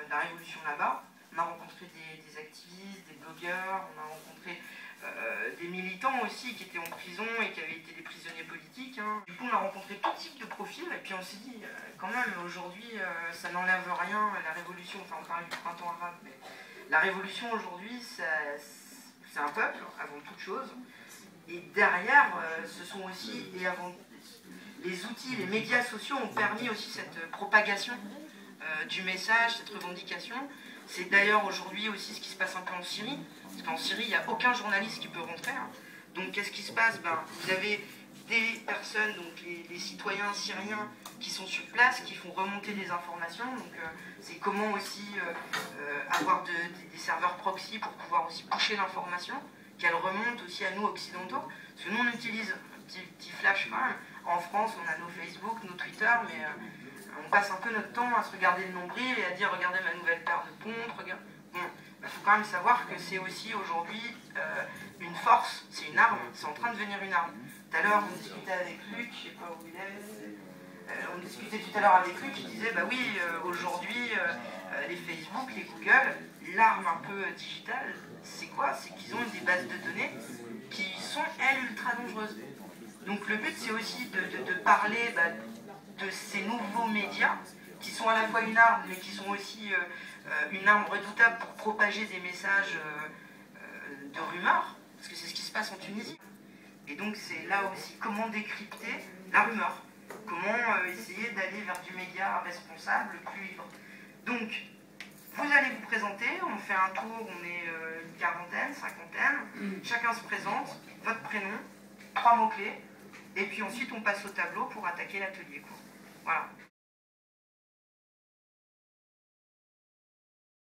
la révolution là-bas. On a rencontré des activistes, des blogueurs, on a rencontré des militants aussi qui étaient en prison et qui avaient été des prisonniers politiques. Hein. Du coup, on a rencontré tout type de profils et puis on s'est dit, quand même, aujourd'hui, ça n'enlève rien, la révolution, enfin on parle du printemps arabe, mais la révolution aujourd'hui, c'est un peuple, avant toute chose. Et derrière, ce sont aussi, et avant, les outils, les médias sociaux ont permis aussi cette propagation du message, cette revendication. C'est d'ailleurs aujourd'hui aussi ce qui se passe un peu en Syrie, parce qu'en Syrie, il n'y a aucun journaliste qui peut rentrer. Hein. Donc qu'est-ce qui se passe? Vous avez des personnes, donc les citoyens syriens qui sont sur place, qui font remonter des informations. Donc c'est comment aussi avoir des serveurs proxy pour pouvoir aussi pusher l'information, qu'elle remonte aussi à nous occidentaux. Parce que nous on utilise un petit flash quand même. En France, on a nos Facebook, nos Twitter, mais on passe un peu notre temps à se regarder le nombril et à dire regardez ma nouvelle paire de pompes, regarde. Bon, faut quand même savoir que c'est aussi aujourd'hui une force, c'est une arme, c'est en train de devenir une arme. Tout à l'heure, on discutait avec Luc, je sais pas où il est, on discutait tout à l'heure avec Luc, il disait bah oui, aujourd'hui, les Facebook, les Google, l'arme un peu digitale, c'est quoi? C'est qu'ils ont des bases de données qui sont, elles, ultra dangereuses. Donc le but, c'est aussi de parler de ces nouveaux médias qui sont à la fois une arme, mais qui sont aussi une arme redoutable pour propager des messages de rumeurs, parce que c'est ce qui se passe en Tunisie. Et donc c'est là aussi comment décrypter la rumeur, comment essayer d'aller vers du média responsable, plus libre. Donc, vous allez vous présenter, on fait un tour, on est une quarantaine, cinquantaine, chacun se présente, votre prénom, 3 mots-clés, et puis ensuite on passe au tableau pour attaquer l'atelier. Voilà.